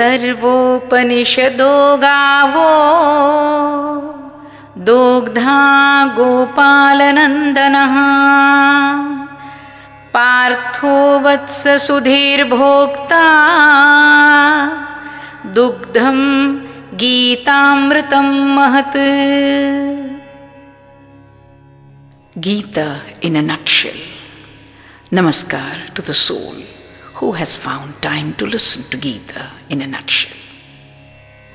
सर्वोपनिषदो गावो दोग्धा गोपालनन्दनः पार्थो वत्स सुधीर्भोक्ता दुग्धं गीतामृतं महत्. Gita in a nutshell. Namaskar to the soul who has found time to listen to Gita in a nutshell.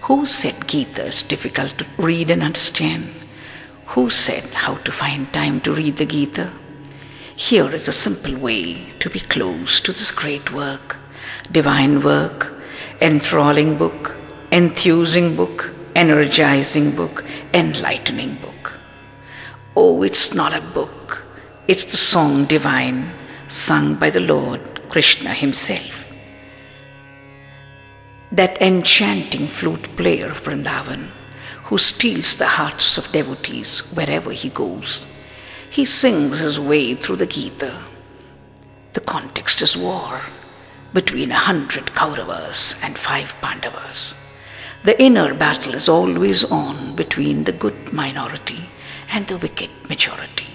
Who said Gita is difficult to read and understand? Who said how to find time to read the Gita? Here is a simple way to be close to this great work, divine work, enthralling book, enthusing book, energizing book, enlightening book. Oh, it's not a book, it's the song divine sung by the Lord Krishna himself. That enchanting flute player of Vrindavan who steals the hearts of devotees wherever he goes. He sings his way through the Gita. The context is war between 100 Kauravas and 5 Pandavas. The inner battle is always on between the good minority and the wicked majority.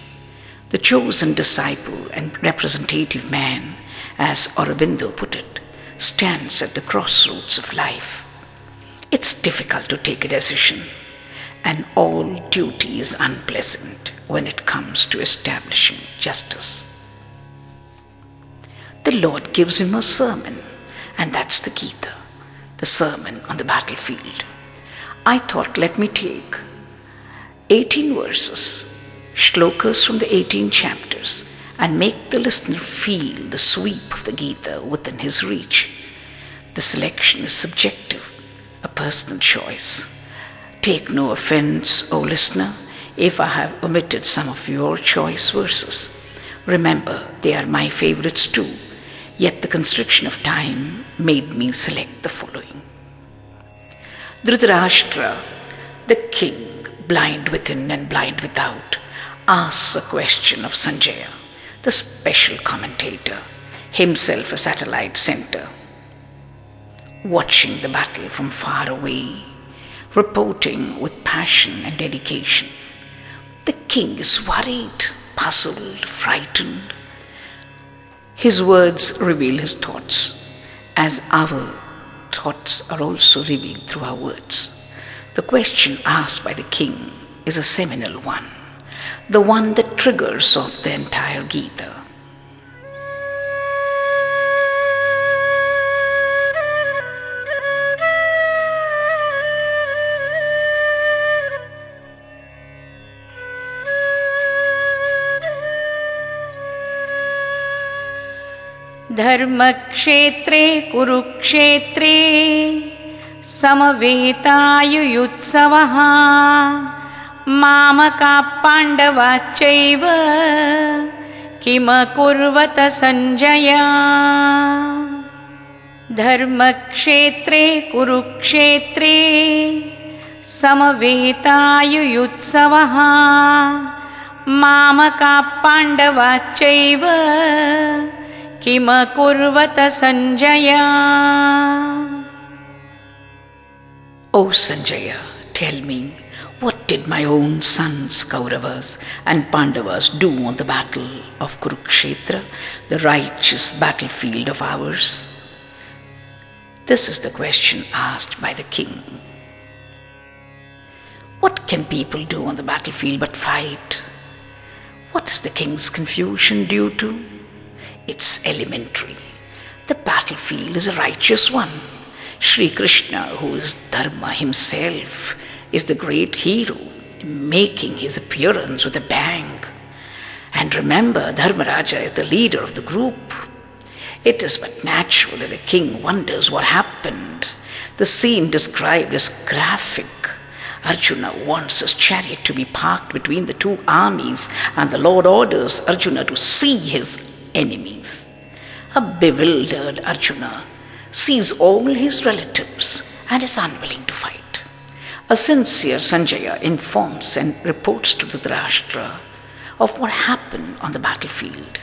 The chosen disciple and representative man, as Aurobindo put it, stands at the crossroads of life. It's difficult to take a decision, and all duty is unpleasant when it comes to establishing justice. The Lord gives him a sermon, and that's the Gita, the sermon on the battlefield. I thought, let me take 18 verses, shlokas from the 18 chapters, and make the listener feel the sweep of the Gita within his reach. The selection is subjective, a personal choice. Take no offense, O listener, if I have omitted some of your choice verses. Remember, they are my favorites too, yet the constriction of time made me select the following. Dhritarashtra, the king, blind within and blind without, asks a question of Sanjaya, the special commentator, himself a satellite center, watching the battle from far away, reporting with passion and dedication. The king is worried, puzzled, frightened. His words reveal his thoughts, as our thoughts are also revealed through our words. The question asked by the king is a seminal one, the one that triggers off the entire Gita. धर्मक्षेत्रे कुरुक्षेत्रे समवेतायुयुत्सवः मामका पाण्डवाश्चैव किमकुर्वत सञ्जय. धर्मक्षेत्रे कुरुक्षेत्रे समवेतायुयुत्सवः मामका पाण्डवाश्चैव किमकुर्वत Sanjay. O Sanjaya, tell me, what did my own sons Kauravas and Pandavas do on the battle of Kurukshetra, the righteous battlefield of ours? This is the question asked by the king. What can people do on the battlefield but fight? What is the king's confusion due to? It's elementary. The battlefield is a righteous one. Sri Krishna, who is Dharma himself, is the great hero, making his appearance with a bang. And remember, Dharmaraja is the leader of the group. It is but natural that the king wonders what happened. The scene described is graphic. Arjuna wants his chariot to be parked between the two armies, and the Lord orders Arjuna to see his enemies. A bewildered Arjuna sees all his relatives and is unwilling to fight. A sincere Sanjaya informs and reports to Dhritarashtra of what happened on the battlefield.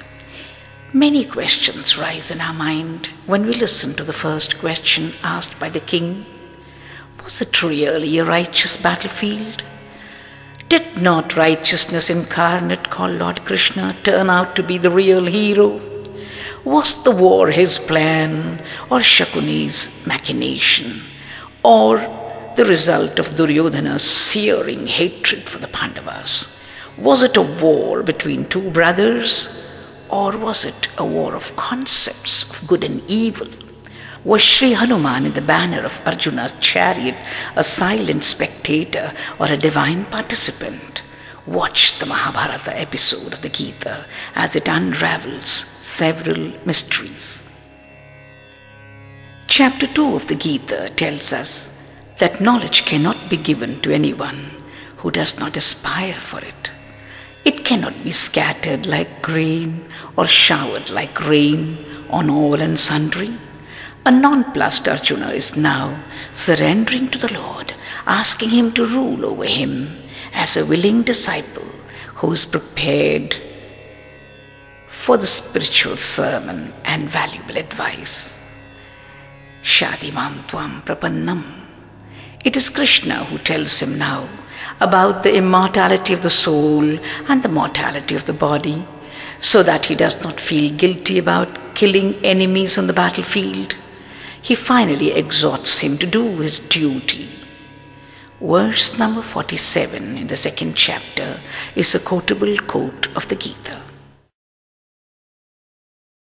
Many questions rise in our mind when we listen to the first question asked by the king. Was it really a righteous battlefield? Did not righteousness incarnate called Lord Krishna turn out to be the real hero? Was the war his plan or Shakuni's machination, or the result of Duryodhana's searing hatred for the Pandavas? Was it a war between two brothers, or was it a war of concepts of good and evil? Was Sri Hanuman in the banner of Arjuna's chariot a silent spectator or a divine participant? Watch the Mahabharata episode of the Gita as it unravels several mysteries. Chapter 2 of the Gita tells us that knowledge cannot be given to anyone who does not aspire for it. It cannot be scattered like grain or showered like rain on all and sundry. A nonplussed Arjuna is now surrendering to the Lord, asking him to rule over him as a willing disciple who is prepared for the spiritual sermon and valuable advice. Shadimam tvam prapannam. It is Krishna who tells him now about the immortality of the soul and the mortality of the body, so that he does not feel guilty about killing enemies on the battlefield. He finally exhorts him to do his duty. Verse number 47 in the second chapter is a quotable quote of the Gita.